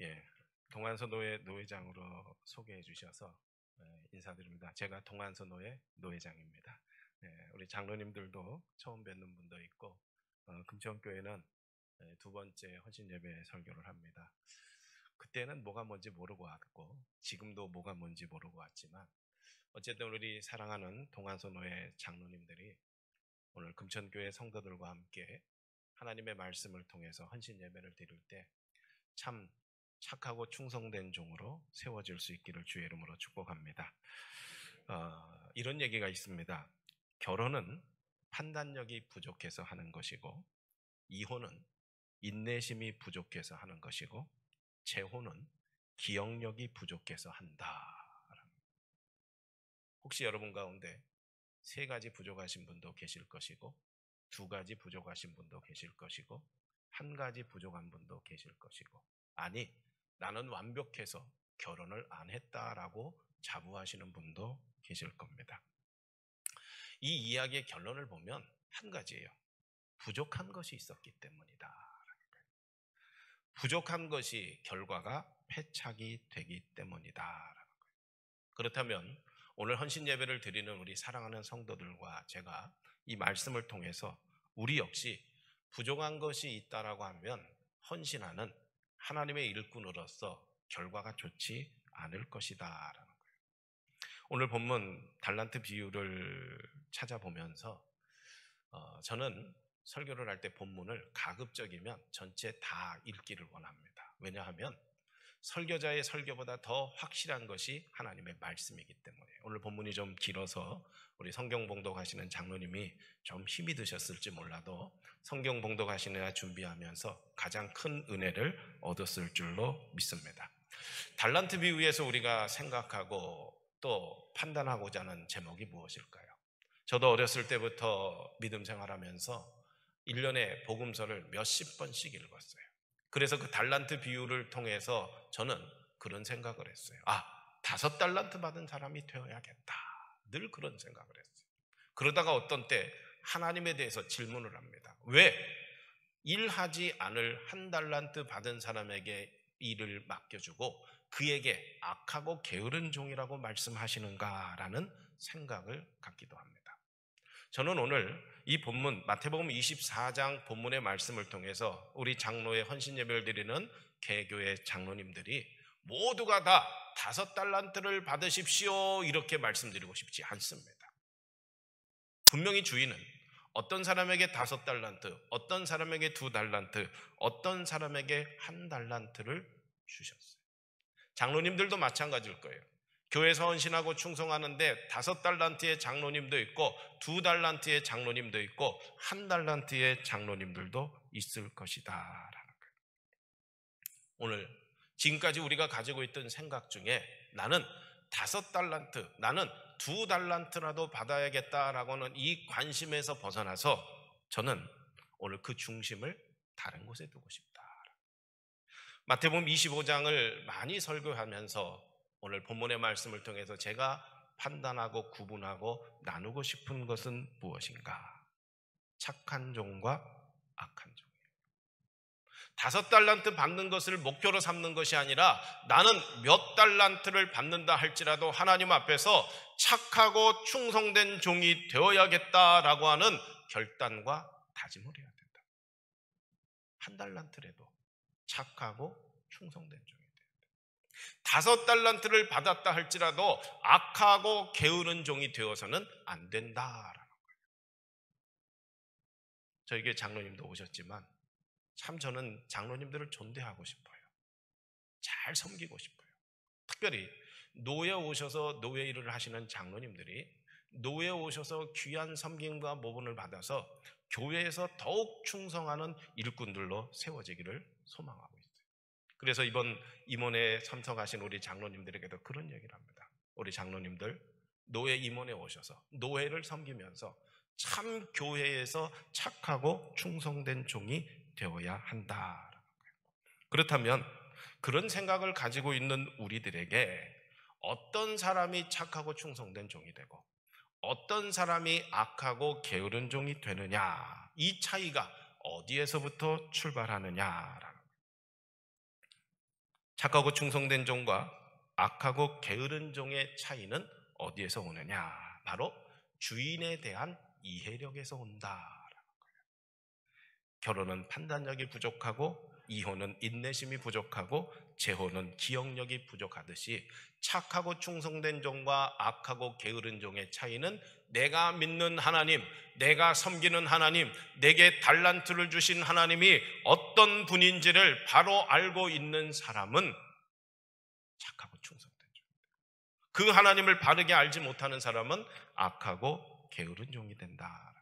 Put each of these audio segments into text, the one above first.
예, 동안서 노회 노회장으로 소개해 주셔서 인사드립니다. 제가 동안서 노회 노회장입니다. 우리 장로님들도 처음 뵙는 분도 있고 금천교회는 두 번째 헌신 예배 설교를 합니다. 그때는 뭐가 뭔지 모르고 왔고 지금도 뭐가 뭔지 모르고 왔지만 어쨌든 우리 사랑하는 동안서 노회 장로님들이 오늘 금천교회 성도들과 함께 하나님의 말씀을 통해서 헌신 예배를 드릴 때 참 착하고 충성된 종으로 세워질 수 있기를 주의 이름으로 축복합니다. 이런 얘기가 있습니다. 결혼은 판단력이 부족해서 하는 것이고, 이혼은 인내심이 부족해서 하는 것이고, 재혼은 기억력이 부족해서 한다. 혹시 여러분 가운데 세 가지 부족하신 분도 계실 것이고, 두 가지 부족하신 분도 계실 것이고, 한 가지 부족한 분도 계실 것이고, 아니 나는 완벽해서 결혼을 안 했다라고 자부하시는 분도 계실 겁니다. 이 이야기의 결론을 보면 한 가지예요. 부족한 것이 있었기 때문이다. 부족한 것이 결과가 패착이 되기 때문이다. 그렇다면 오늘 헌신 예배를 드리는 우리 사랑하는 성도들과 제가 이 말씀을 통해서 우리 역시 부족한 것이 있다라고 하면 헌신하는 하나님의 일꾼으로서 결과가 좋지 않을 것이다 라는 거예요. 오늘 본문 달란트 비유를 찾아보면서 저는 설교를 할 때 본문을 가급적이면 전체 다 읽기를 원합니다. 왜냐하면 설교자의 설교보다 더 확실한 것이 하나님의 말씀이기 때문에. 오늘 본문이 좀 길어서 우리 성경 봉독하시는 장로님이 좀 힘이 드셨을지 몰라도 성경 봉독하시느라 준비하면서 가장 큰 은혜를 얻었을 줄로 믿습니다. 달란트 비유에서 우리가 생각하고 또 판단하고자 하는 제목이 무엇일까요? 저도 어렸을 때부터 믿음 생활하면서 1년에 복음서를 몇십 번씩 읽었어요. 그래서 그 달란트 비유를 통해서 저는 그런 생각을 했어요. 5달란트 받은 사람이 되어야겠다. 늘 그런 생각을 했어요. 그러다가 어떤 때 하나님에 대해서 질문을 합니다. 왜 일하지 않을 1달란트 받은 사람에게 일을 맡겨주고 그에게 악하고 게으른 종이라고 말씀하시는가라는 생각을 갖기도 합니다. 저는 오늘 이 본문 마태복음 24장 본문의 말씀을 통해서 우리 장로의 헌신 예배를 드리는 개교의 장로님들이 모두가 다 5달란트를 받으십시오 이렇게 말씀드리고 싶지 않습니다. 분명히 주인은 어떤 사람에게 5달란트, 어떤 사람에게 2달란트, 어떤 사람에게 1달란트를 주셨어요. 장로님들도 마찬가지일 거예요. 교회에서 헌신하고 충성하는데 5달란트의 장로님도 있고 2달란트의 장로님도 있고 1달란트의 장로님들도 있을 것이다 라는 거예요. 오늘 지금까지 우리가 가지고 있던 생각 중에 나는 5달란트, 나는 2달란트라도 받아야겠다라고는 이 관심에서 벗어나서 저는 오늘 그 중심을 다른 곳에 두고 싶다. 마태복음 25장을 많이 설교하면서 오늘 본문의 말씀을 통해서 제가 판단하고 구분하고 나누고 싶은 것은 무엇인가? 착한 종과 악한 종. 5달란트 받는 것을 목표로 삼는 것이 아니라 나는 몇 달란트를 받는다 할지라도 하나님 앞에서 착하고 충성된 종이 되어야겠다라고 하는 결단과 다짐을 해야 된다. 1달란트라도 착하고 충성된 종이 돼야 된다. 5달란트를 받았다 할지라도 악하고 게으른 종이 되어서는 안 된다라는 거예요. 저에게 장로님도 오셨지만 참 저는 장로님들을 존대하고 싶어요. 잘 섬기고 싶어요. 특별히 노예 오셔서 노예 일을 하시는 장로님들이 노예 오셔서 귀한 섬김과 모분을 받아서 교회에서 더욱 충성하는 일꾼들로 세워지기를 소망하고 있어요. 그래서 이번 임원회에 참석하신 우리 장로님들에게도 그런 얘기를 합니다. 우리 장로님들 노예 임원에 오셔서 노예를 섬기면서 참 교회에서 착하고 충성된 종이 되어야 한다. 그렇다면 그런 생각을 가지고 있는 우리들에게 어떤 사람이 착하고 충성된 종이 되고 어떤 사람이 악하고 게으른 종이 되느냐, 이 차이가 어디에서부터 출발하느냐라는 거예요. 착하고 충성된 종과 악하고 게으른 종의 차이는 어디에서 오느냐? 바로 주인에 대한 이해력에서 온다. 결혼은 판단력이 부족하고 이혼은 인내심이 부족하고 재혼은 기억력이 부족하듯이 착하고 충성된 종과 악하고 게으른 종의 차이는 내가 믿는 하나님, 내가 섬기는 하나님, 내게 달란트를 주신 하나님이 어떤 분인지를 바로 알고 있는 사람은 착하고 충성된 종, 그 하나님을 바르게 알지 못하는 사람은 악하고 게으른 종이 된다.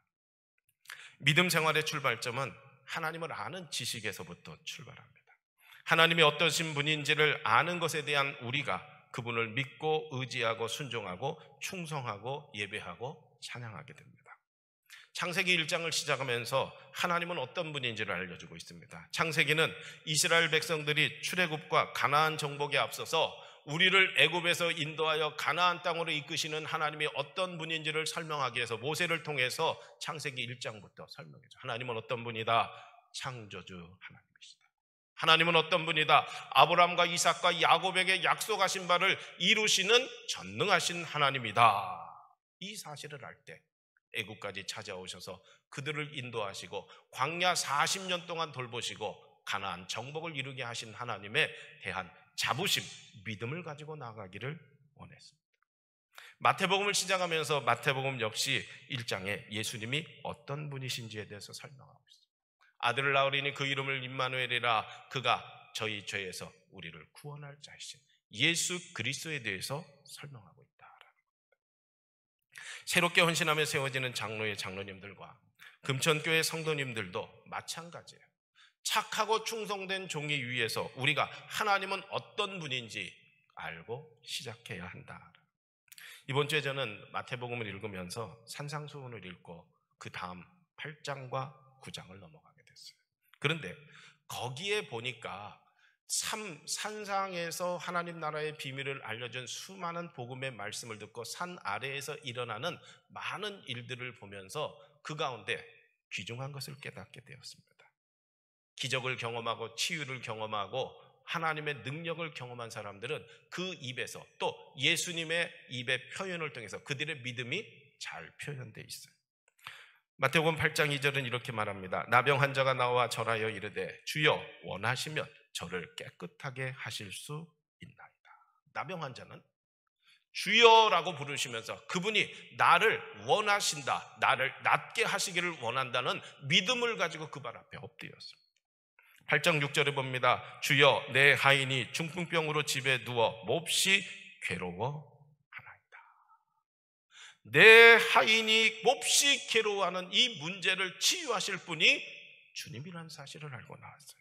믿음 생활의 출발점은 하나님을 아는 지식에서부터 출발합니다. 하나님이 어떠신 분인지를 아는 것에 대한 우리가 그분을 믿고 의지하고 순종하고 충성하고 예배하고 찬양하게 됩니다. 창세기 1장을 시작하면서 하나님은 어떤 분인지를 알려주고 있습니다. 창세기는 이스라엘 백성들이 출애굽과 가나안 정복에 앞서서 우리를 애굽에서 인도하여 가나안 땅으로 이끄시는 하나님이 어떤 분인지를 설명하기 위해서 모세를 통해서 창세기 1장부터 설명해줘. 하나님은 어떤 분이다? 창조주 하나님이시다. 하나님은 어떤 분이다? 아브라함과 이삭과 야곱에게 약속하신 바를 이루시는 전능하신 하나님이다. 이 사실을 알 때 애굽까지 찾아오셔서 그들을 인도하시고 광야 40년 동안 돌보시고 가나안 정복을 이루게 하신 하나님에 대한 자부심, 믿음을 가지고 나아가기를 원했습니다. 마태복음을 시작하면서 마태복음 역시 1장에 예수님이 어떤 분이신지에 대해서 설명하고 있습니다. 아들을 낳으리니 그 이름을 임마누엘이라, 그가 저희 죄에서 우리를 구원할 자이신 예수 그리스도에 대해서 설명하고 있다라는 겁니다. 새롭게 헌신하며 세워지는 장로의 장로님들과 금천교회 성도님들도 마찬가지예요. 착하고 충성된 종이 위해서 우리가 하나님은 어떤 분인지 알고 시작해야 한다. 이번 주에 저는 마태복음을 읽으면서 산상수훈을 읽고 그 다음 8장과 9장을 넘어가게 됐어요. 그런데 거기에 보니까 산상에서 하나님 나라의 비밀을 알려준 수많은 복음의 말씀을 듣고 산 아래에서 일어나는 많은 일들을 보면서 그 가운데 귀중한 것을 깨닫게 되었습니다. 기적을 경험하고 치유를 경험하고 하나님의 능력을 경험한 사람들은 그 입에서 또 예수님의 입의 표현을 통해서 그들의 믿음이 잘 표현되어 있어요. 마태복음 8장 2절은 이렇게 말합니다. 나병 환자가 나와 절하여 이르되 주여 원하시면 저를 깨끗하게 하실 수 있나이다. 나병 환자는 주여라고 부르시면서 그분이 나를 원하신다, 나를 낫게 하시기를 원한다는 믿음을 가지고 그 발 앞에 엎드렸습니다. 8장 6절에 봅니다. 주여 내 하인이 중풍병으로 집에 누워 몹시 괴로워하나이다. 내 하인이 몹시 괴로워하는 이 문제를 치유하실 분이 주님이라는 사실을 알고 나왔어요.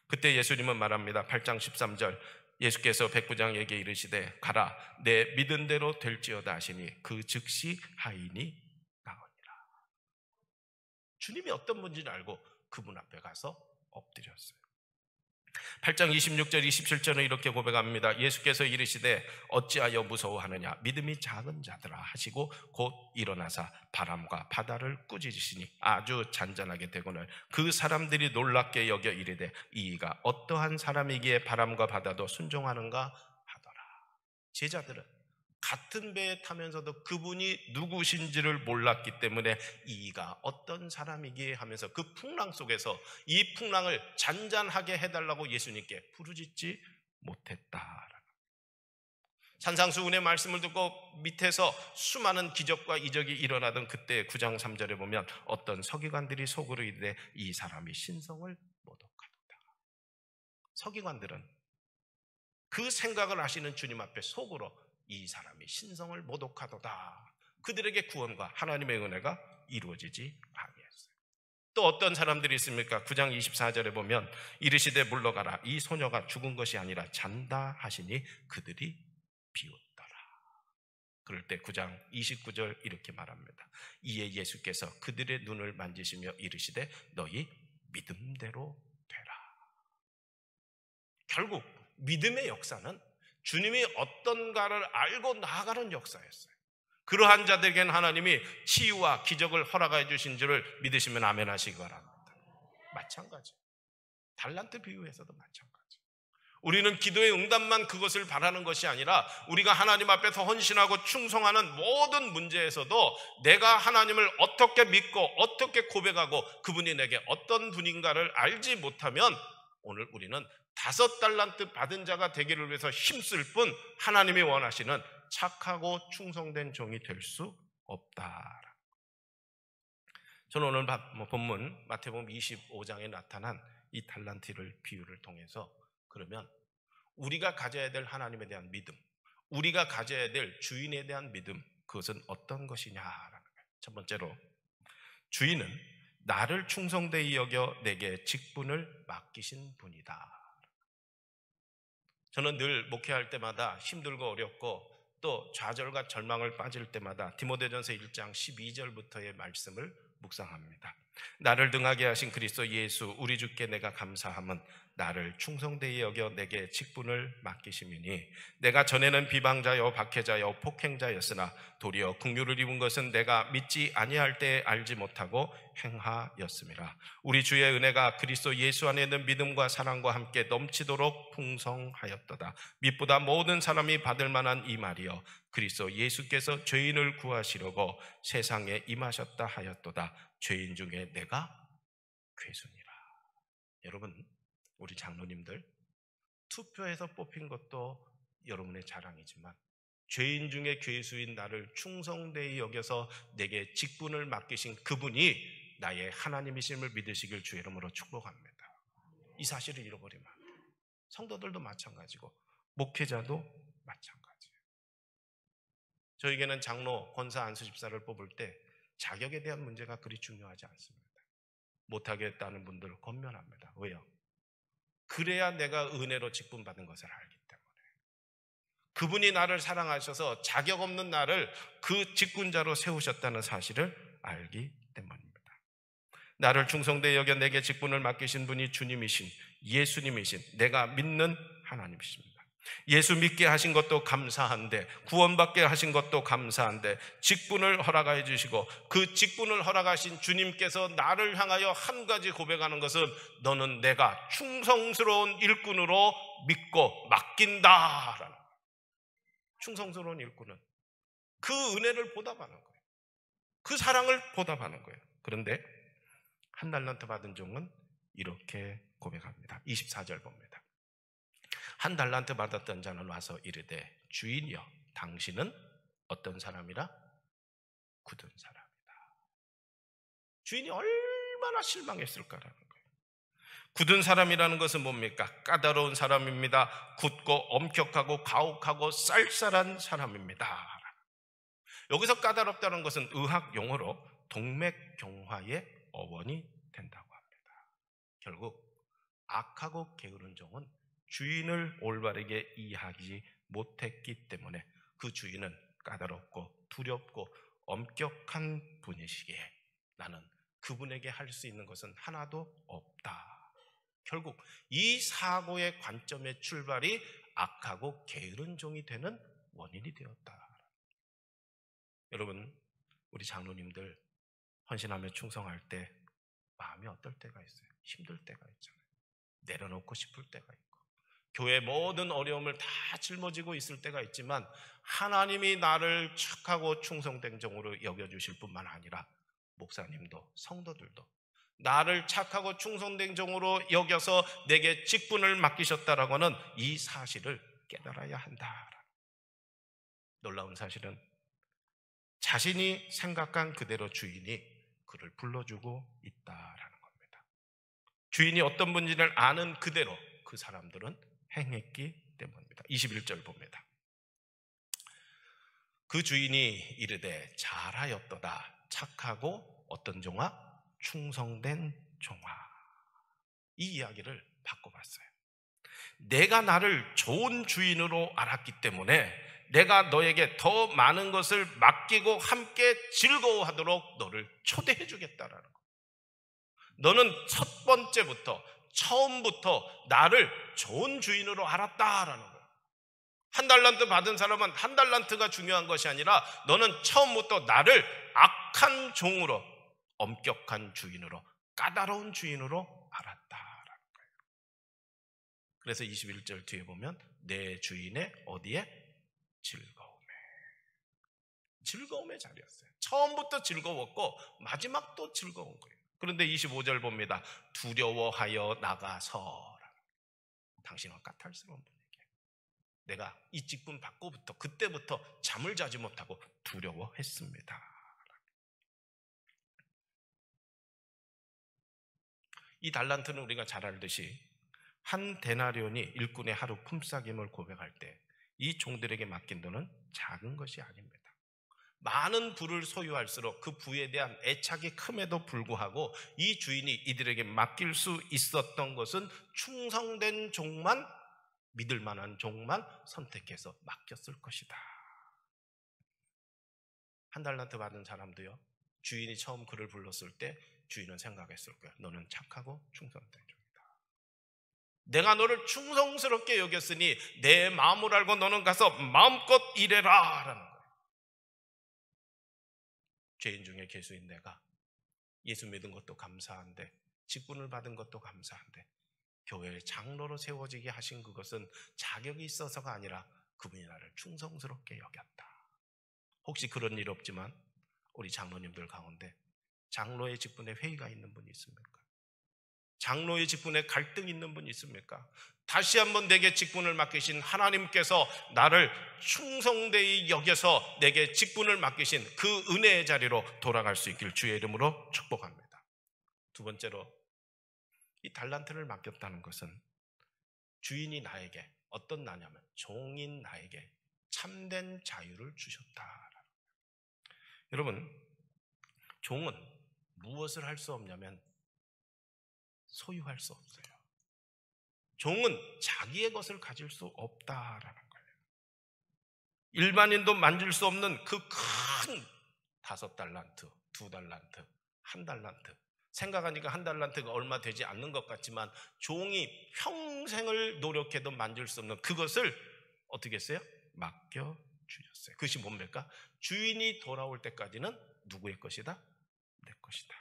그때 예수님은 말합니다. 8장 13절, 예수께서 백부장에게 이르시되 가라, 내 믿은 대로 될지어다 하시니 그 즉시 하인이 나으니라. 주님이 어떤 분인지를 알고 그분 앞에 가서 엎드렸어요. 8장 26절 27절은 이렇게 고백합니다. 예수께서 이르시되 어찌하여 무서워하느냐, 믿음이 작은 자들아 하시고 곧 일어나사 바람과 바다를 꾸짖으시니 아주 잔잔하게 되거늘 그 사람들이 놀랍게 여겨 이르되 이가 어떠한 사람이기에 바람과 바다도 순종하는가 하더라. 제자들은 같은 배에 타면서도 그분이 누구신지를 몰랐기 때문에 이가 어떤 사람이기에 하면서 그 풍랑 속에서 이 풍랑을 잔잔하게 해달라고 예수님께 부르짖지 못했다. 산상수훈의 말씀을 듣고 밑에서 수많은 기적과 이적이 일어나던 그때 9장 3절에 보면 어떤 서기관들이 속으로 이르되 이 사람이 신성을 모독하도다. 서기관들은 그 생각을 하시는 주님 앞에 속으로 이 사람이 신성을 모독하도다. 그들에게 구원과 하나님의 은혜가 이루어지지 아니했어요. 또 어떤 사람들이 있습니까? 9장 24절에 보면 이르시되 물러가라, 이 소녀가 죽은 것이 아니라 잔다 하시니 그들이 비웃더라. 그럴 때 9장 29절 이렇게 말합니다. 이에 예수께서 그들의 눈을 만지시며 이르시되 너희 믿음대로 되라. 결국 믿음의 역사는 주님이 어떤가를 알고 나아가는 역사였어요. 그러한 자들에게는 하나님이 치유와 기적을 허락해 주신 줄을 믿으시면 아멘 하시기 바랍니다. 마찬가지. 달란트 비유에서도 마찬가지. 우리는 기도의 응답만 그것을 바라는 것이 아니라 우리가 하나님 앞에서 헌신하고 충성하는 모든 문제에서도 내가 하나님을 어떻게 믿고 어떻게 고백하고 그분이 내게 어떤 분인가를 알지 못하면 오늘 우리는 5달란트 받은 자가 되기를 위해서 힘쓸 뿐 하나님이 원하시는 착하고 충성된 종이 될 수 없다. 저는 오늘 본문 마태복음 25장에 나타난 이 달란트를 비유를 통해서 그러면 우리가 가져야 될 하나님에 대한 믿음, 우리가 가져야 될 주인에 대한 믿음, 그것은 어떤 것이냐라는 거예요. 첫 번째로 주인은 나를 충성되이 여겨 내게 직분을 맡기신 분이다. 저는 늘 목회할 때마다 힘들고 어렵고 또 좌절과 절망을 빠질 때마다 디모데전서 1장 12절부터의 말씀을 묵상합니다. 나를 등하게 하신 그리스도 예수 우리 주께 내가 감사함은 나를 충성되이 여겨 내게 직분을 맡기심이니 내가 전에는 비방자여 박해자여 폭행자였으나 도리어 긍휼을 입은 것은 내가 믿지 아니할 때에 알지 못하고 행하였음이라. 우리 주의 은혜가 그리스도 예수 안에 있는 믿음과 사랑과 함께 넘치도록 풍성하였도다. 빛보다 모든 사람이 받을 만한 이 말이여 그리스도 예수께서 죄인을 구하시려고 세상에 임하셨다 하였도다. 죄인 중에 내가 괴수니라. 여러분, 우리 장로님들 투표해서 뽑힌 것도 여러분의 자랑이지만 죄인 중에 괴수인 나를 충성되이 여겨서 내게 직분을 맡기신 그분이 나의 하나님이심을 믿으시길 주의 이름으로 축복합니다. 이 사실을 잃어버리면 안 돼요. 성도들도 마찬가지고 목회자도 마찬가지예요. 저에게는 장로, 권사, 안수 집사를 뽑을 때 자격에 대한 문제가 그리 중요하지 않습니다. 못하겠다는 분들을 권면합니다. 왜요? 그래야 내가 은혜로 직분 받은 것을 알기 때문에. 그분이 나를 사랑하셔서 자격 없는 나를 그 직분자로 세우셨다는 사실을 알기 때문입니다. 나를 충성되이 여겨 내게 직분을 맡기신 분이 주님이신 예수님이신 내가 믿는 하나님이십니다. 예수 믿게 하신 것도 감사한데 구원받게 하신 것도 감사한데 직분을 허락해 주시고 그 직분을 허락하신 주님께서 나를 향하여 한 가지 고백하는 것은 너는 내가 충성스러운 일꾼으로 믿고 맡긴다라는 거예요. 충성스러운 일꾼은 그 은혜를 보답하는 거예요. 그 사랑을 보답하는 거예요. 그런데 한 달란트 받은 종은 이렇게 고백합니다. 24절 봅니다. 한 달란트 받았던 자는 와서 이르되 주인이여 당신은 어떤 사람이라? 굳은 사람이다. 주인이 얼마나 실망했을까라는 거예요. 굳은 사람이라는 것은 뭡니까? 까다로운 사람입니다. 굳고 엄격하고 가혹하고 쌀쌀한 사람입니다. 여기서 까다롭다는 것은 의학 용어로 동맥경화의 어원이 된다고 합니다. 결국 악하고 게으른 종은 주인을 올바르게 이해하지 못했기 때문에 그 주인은 까다롭고 두렵고 엄격한 분이시기에 나는 그분에게 할 수 있는 것은 하나도 없다. 결국 이 사고의 관점의 출발이 악하고 게으른 종이 되는 원인이 되었다. 여러분, 우리 장로님들 헌신하며 충성할 때 마음이 어떨 때가 있어요? 힘들 때가 있잖아요. 내려놓고 싶을 때가 있고 교회 모든 어려움을 다 짊어지고 있을 때가 있지만 하나님이 나를 착하고 충성된 종으로 여겨주실 뿐만 아니라 목사님도 성도들도 나를 착하고 충성된 종으로 여겨서 내게 직분을 맡기셨다라고 하는 이 사실을 깨달아야 한다. 놀라운 사실은 자신이 생각한 그대로 주인이 그를 불러주고 있다라는 겁니다. 주인이 어떤 분인지를 아는 그대로 그 사람들은 행했기 때문입니다. 21절 봅니다. 그 주인이 이르되 잘하였도다. 착하고 어떤 종아? 충성된 종아. 이 이야기를 바꿔봤어요. 내가 나를 좋은 주인으로 알았기 때문에 내가 너에게 더 많은 것을 맡기고 함께 즐거워하도록 너를 초대해 주겠다라는 거. 너는 첫 번째부터 처음부터 나를 좋은 주인으로 알았다라는 거예요. 한 달란트 받은 사람은 한 달란트가 중요한 것이 아니라 너는 처음부터 나를 악한 종으로, 엄격한 주인으로, 까다로운 주인으로 알았다라는 거예요. 그래서 21절 뒤에 보면 내 주인의 어디에? 즐거움의 자리였어요. 처음부터 즐거웠고 마지막도 즐거운 거예요. 그런데 25절 봅니다. 두려워하여 나가서라. 당신은 까탈스러운 분에게 내가 이 직분 받고부터 그때부터 잠을 자지 못하고 두려워했습니다. 이 달란트는 우리가 잘 알듯이 한 데나리온이 일꾼의 하루 품삯임을 고백할 때 이 종들에게 맡긴 돈은 작은 것이 아닙니다. 많은 부를 소유할수록 그 부에 대한 애착이 큼에도 불구하고 이 주인이 이들에게 맡길 수 있었던 것은 충성된 종만, 믿을 만한 종만 선택해서 맡겼을 것이다. 한 달란트 받은 사람도요, 주인이 처음 그를 불렀을 때 주인은 생각했을 거예요. 너는 착하고 충성된 종이다. 내가 너를 충성스럽게 여겼으니 내 마음을 알고 너는 가서 마음껏 일해라 라는 거예요. 죄인 중에 개수인 내가 예수 믿은 것도 감사한데, 직분을 받은 것도 감사한데, 교회의 장로로 세워지게 하신 그것은 자격이 있어서가 아니라 그분이 나를 충성스럽게 여겼다. 혹시 그런 일 없지만 우리 장로님들 가운데 장로의 직분에 회의가 있는 분이 있습니까? 장로의 직분에 갈등이 있는 분이 있습니까? 다시 한번 내게 직분을 맡기신 하나님께서 나를 충성되이 여겨서 내게 직분을 맡기신 그 은혜의 자리로 돌아갈 수 있길 주의 이름으로 축복합니다. 두 번째로, 이 달란트를 맡겼다는 것은 주인이 나에게, 어떤 나냐면 종인 나에게 참된 자유를 주셨다. 여러분, 종은 무엇을 할 수 없냐면 소유할 수 없어요. 종은 자기의 것을 가질 수 없다라는 거예요. 일반인도 만질 수 없는 그 큰 5달란트, 2달란트, 1달란트. 생각하니까 1달란트가 얼마 되지 않는 것 같지만 종이 평생을 노력해도 만질 수 없는 그것을 어떻게 했어요? 맡겨주셨어요. 그것이 뭡니까? 주인이 돌아올 때까지는 누구의 것이다? 내 것이다.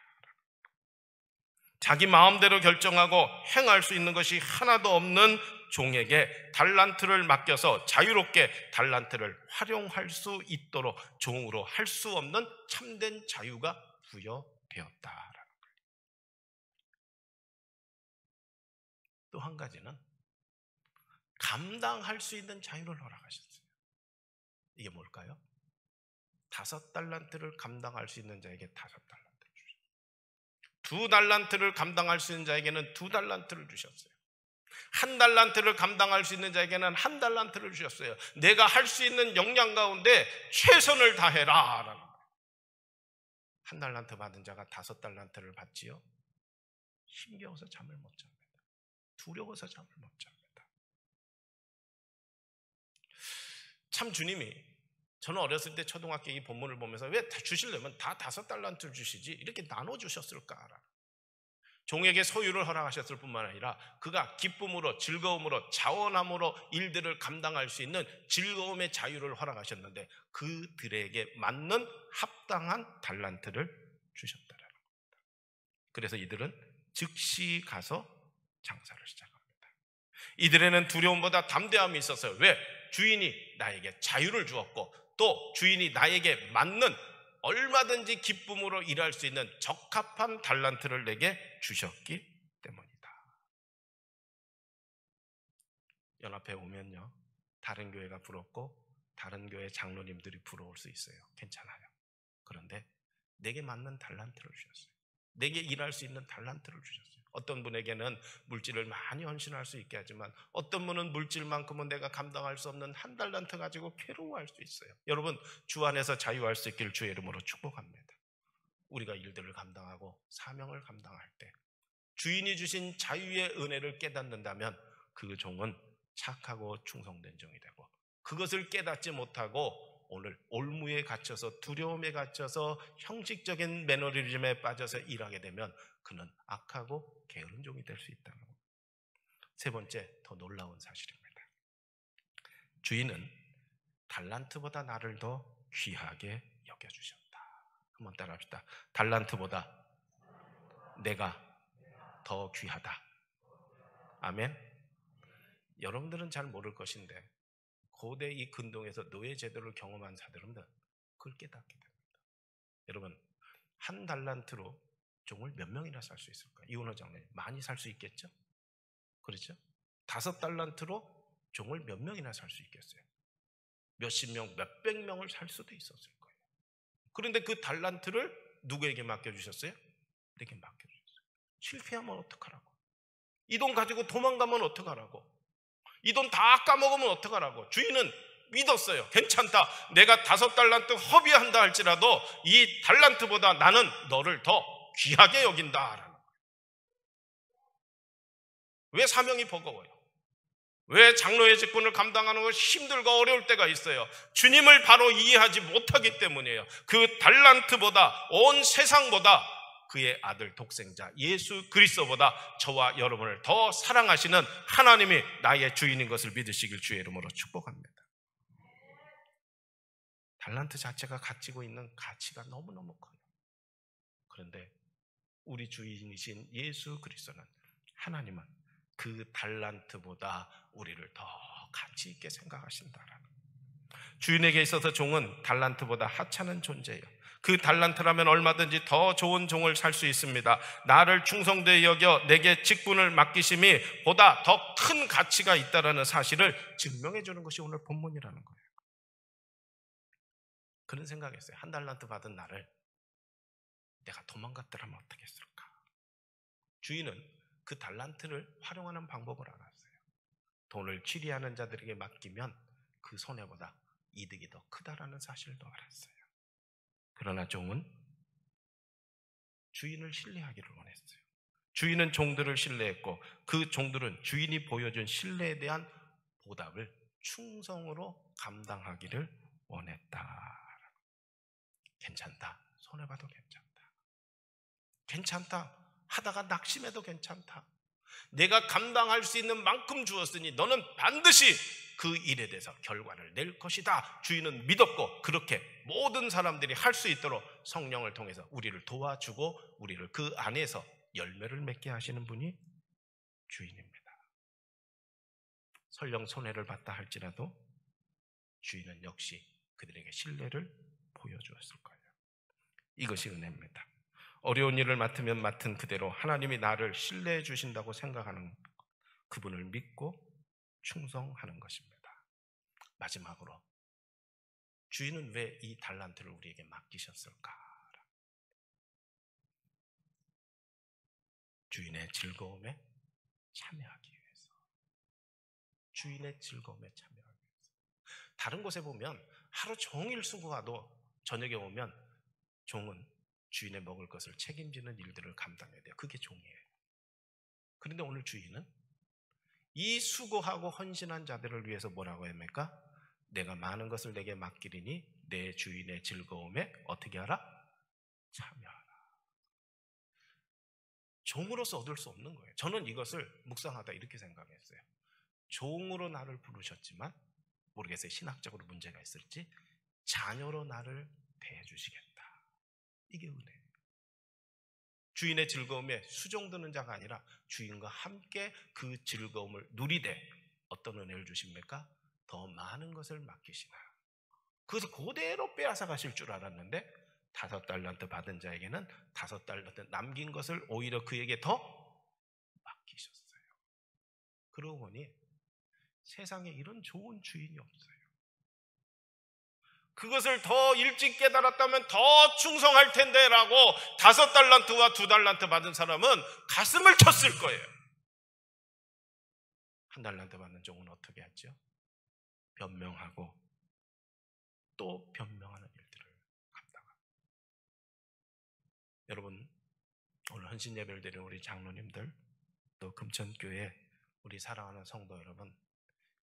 자기 마음대로 결정하고 행할 수 있는 것이 하나도 없는 종에게 달란트를 맡겨서 자유롭게 달란트를 활용할 수 있도록 종으로 할 수 없는 참된 자유가 부여되었다라는 거예요. 또 한 가지는 감당할 수 있는 자유를 허락하셨어요. 이게 뭘까요? 5달란트를 감당할 수 있는 자에게 5달란트. 2달란트를 감당할 수 있는 자에게는 2달란트를 주셨어요. 1달란트를 감당할 수 있는 자에게는 1달란트를 주셨어요. 내가 할 수 있는 역량 가운데 최선을 다해라 라는 거예요. 1달란트 받은 자가 5달란트를 받지요? 힘겨워서 잠을 못 잡니다. 두려워서 잠을 못 잡니다. 참 주님이, 저는 어렸을 때 초등학교 이 본문을 보면서 왜 주시려면 다 5달란트를 주시지 이렇게 나눠주셨을까? 종에게 소유를 허락하셨을 뿐만 아니라 그가 기쁨으로, 즐거움으로, 자원함으로 일들을 감당할 수 있는 즐거움의 자유를 허락하셨는데 그들에게 맞는 합당한 달란트를 주셨다는 겁니다. 그래서 이들은 즉시 가서 장사를 시작합니다. 이들에는 두려움보다 담대함이 있었어요. 왜? 주인이 나에게 자유를 주었고 또 주인이 나에게 맞는 얼마든지 기쁨으로 일할 수 있는 적합한 달란트를 내게 주셨기 때문이다. 연합회 오면요, 다른 교회가 부럽고 다른 교회 장로님들이 부러울 수 있어요. 괜찮아요. 그런데 내게 맞는 달란트를 주셨어요. 내게 일할 수 있는 달란트를 주셨어요. 어떤 분에게는 물질을 많이 헌신할 수 있게 하지만 어떤 분은 물질만큼은 내가 감당할 수 없는 1달란트 가지고 괴로워할 수 있어요. 여러분, 주 안에서 자유할 수 있기를 주의 이름으로 축복합니다. 우리가 일들을 감당하고 사명을 감당할 때 주인이 주신 자유의 은혜를 깨닫는다면 그 종은 착하고 충성된 종이 되고, 그것을 깨닫지 못하고 오늘 올무에 갇혀서 두려움에 갇혀서 형식적인 매너리즘에 빠져서 일하게 되면 그는 악하고 게으른 종이 될 수 있다는 겁니다. 세 번째, 더 놀라운 사실입니다. 주인은 달란트보다 나를 더 귀하게 여겨주셨다. 한번 따라합시다. 달란트보다 내가 더 귀하다. 아멘. 여러분들은 잘 모를 것인데 고대 이 근동에서 노예 제도를 경험한 사람들은 그걸 깨닫게 됩니다. 여러분, 한 달란트로 종을 몇 명이나 살 수 있을까요? 이원호 장로님, 많이 살 수 있겠죠? 그렇죠? 5달란트로 종을 몇 명이나 살 수 있겠어요? 몇십 명, 몇백 명을 살 수도 있었을 거예요. 그런데 그 달란트를 누구에게 맡겨주셨어요? 내게 맡겨주셨어요. 실패하면 어떡하라고? 이 돈 가지고 도망가면 어떡하라고? 이 돈 다 까먹으면 어떡하라고? 주인은 믿었어요. 괜찮다. 내가 5달란트 허비한다 할지라도 이 달란트보다 나는 너를 더 귀하게 여긴다라는 거예요. 왜 사명이 버거워요? 왜 장로의 직분을 감당하는 것이 힘들고 어려울 때가 있어요? 주님을 바로 이해하지 못하기 때문이에요. 그 달란트보다, 온 세상보다 그의 아들 독생자 예수 그리스도보다 저와 여러분을 더 사랑하시는 하나님이 나의 주인인 것을 믿으시길 주의 이름으로 축복합니다. 달란트 자체가 가지고 있는 가치가 너무너무 커요. 그런데 우리 주인이신 예수 그리스도는, 하나님은 그 달란트보다 우리를 더 가치 있게 생각하신다라는. 주인에게 있어서 종은 달란트보다 하찮은 존재예요. 그 달란트라면 얼마든지 더 좋은 종을 살 수 있습니다. 나를 충성되이 여겨 내게 직분을 맡기심이 보다 더 큰 가치가 있다는 사실을 증명해 주는 것이 오늘 본문이라는 거예요. 그런 생각했어요. 한 달란트 받은 나를 내가 도망갔더라면 어떻게 했을까? 주인은 그 달란트를 활용하는 방법을 알았어요. 돈을 취리하는 자들에게 맡기면 그 손해보다 이득이 더 크다라는 사실도 알았어요. 그러나 종은 주인을 신뢰하기를 원했어요. 주인은 종들을 신뢰했고 그 종들은 주인이 보여준 신뢰에 대한 보답을 충성으로 감당하기를 원했다. 괜찮다. 손해봐도 괜찮다. 괜찮다. 하다가 낙심해도 괜찮다. 내가 감당할 수 있는 만큼 주었으니 너는 반드시 그 일에 대해서 결과를 낼 것이다. 주인은 믿었고 그렇게 모든 사람들이 할 수 있도록 성령을 통해서 우리를 도와주고 우리를 그 안에서 열매를 맺게 하시는 분이 주인입니다. 설령 손해를 봤다 할지라도 주인은 역시 그들에게 신뢰를 보여주었을 거예요. 이것이 은혜입니다. 어려운 일을 맡으면 맡은 그대로 하나님이 나를 신뢰해 주신다고 생각하는 그분을 믿고 충성하는 것입니다. 마지막으로 주인은 왜 이 달란트를 우리에게 맡기셨을까? 주인의 즐거움에 참여하기 위해서. 주인의 즐거움에 참여하기 위해서. 다른 곳에 보면 하루 종일 수고하도 저녁에 오면 종은 주인의 먹을 것을 책임지는 일들을 감당해야 돼요. 그게 종이에요. 그런데 오늘 주인은 이 수고하고 헌신한 자들을 위해서 뭐라고 합니까? 내가 많은 것을 내게 맡기리니 내 주인의 즐거움에 어떻게 하라? 참여하라. 종으로서 얻을 수 없는 거예요. 저는 이것을 묵상하다 이렇게 생각했어요. 종으로 나를 부르셨지만 모르겠어요. 신학적으로 문제가 있을지 자녀로 나를 대해주시겠다. 이게 은혜예요. 주인의 즐거움에 수종드는 자가 아니라 주인과 함께 그 즐거움을 누리되 어떤 은혜를 주십니까? 더 많은 것을 맡기시나. 그것을 그대로 빼앗아 가실 줄 알았는데 5달란트 받은 자에게는 5달란트 남긴 것을 오히려 그에게 더 맡기셨어요. 그러고 보니 세상에 이런 좋은 주인이 없어요. 그것을 더 일찍 깨달았다면 더 충성할 텐데 라고 5달란트와 2달란트 받은 사람은 가슴을 쳤을 거예요. 1달란트 받는 종은 어떻게 했죠? 변명하고 또 변명하는 일들을 감당합니다. 여러분, 오늘 헌신 예배를 드리는 우리 장로님들, 또 금천교회 우리 사랑하는 성도 여러분,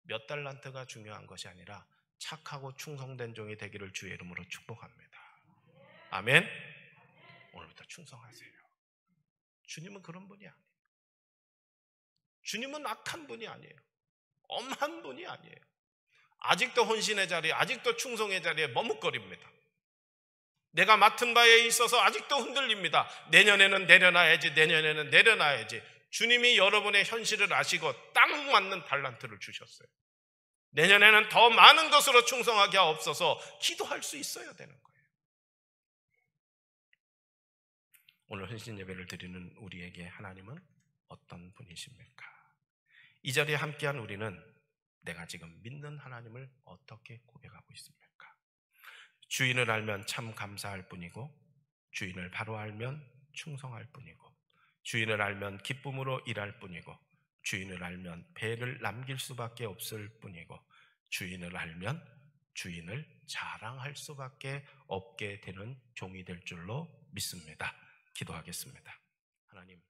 몇 달란트가 중요한 것이 아니라 착하고 충성된 종이 되기를 주의 이름으로 축복합니다. 아멘. 오늘부터 충성하세요. 주님은 그런 분이 아니에요. 주님은 악한 분이 아니에요. 엄한 분이 아니에요. 아직도 헌신의 자리에, 아직도 충성의 자리에 머뭇거립니다. 내가 맡은 바에 있어서 아직도 흔들립니다. 내년에는 내려놔야지, 내년에는 내려놔야지. 주님이 여러분의 현실을 아시고 딱 맞는 달란트를 주셨어요. 내년에는 더 많은 것으로 충성하게 하옵소서 기도할 수 있어야 되는 거예요. 오늘 헌신 예배를 드리는 우리에게 하나님은 어떤 분이십니까? 이 자리에 함께한 우리는 내가 지금 믿는 하나님을 어떻게 고백하고 있습니까? 주인을 알면 참 감사할 뿐이고, 주인을 바로 알면 충성할 뿐이고, 주인을 알면 기쁨으로 일할 뿐이고, 주인을 알면 배를 남길 수밖에 없을 뿐이고, 주인을 알면 주인을 자랑할 수밖에 없게 되는 종이 될 줄로 믿습니다. 기도하겠습니다. 하나님,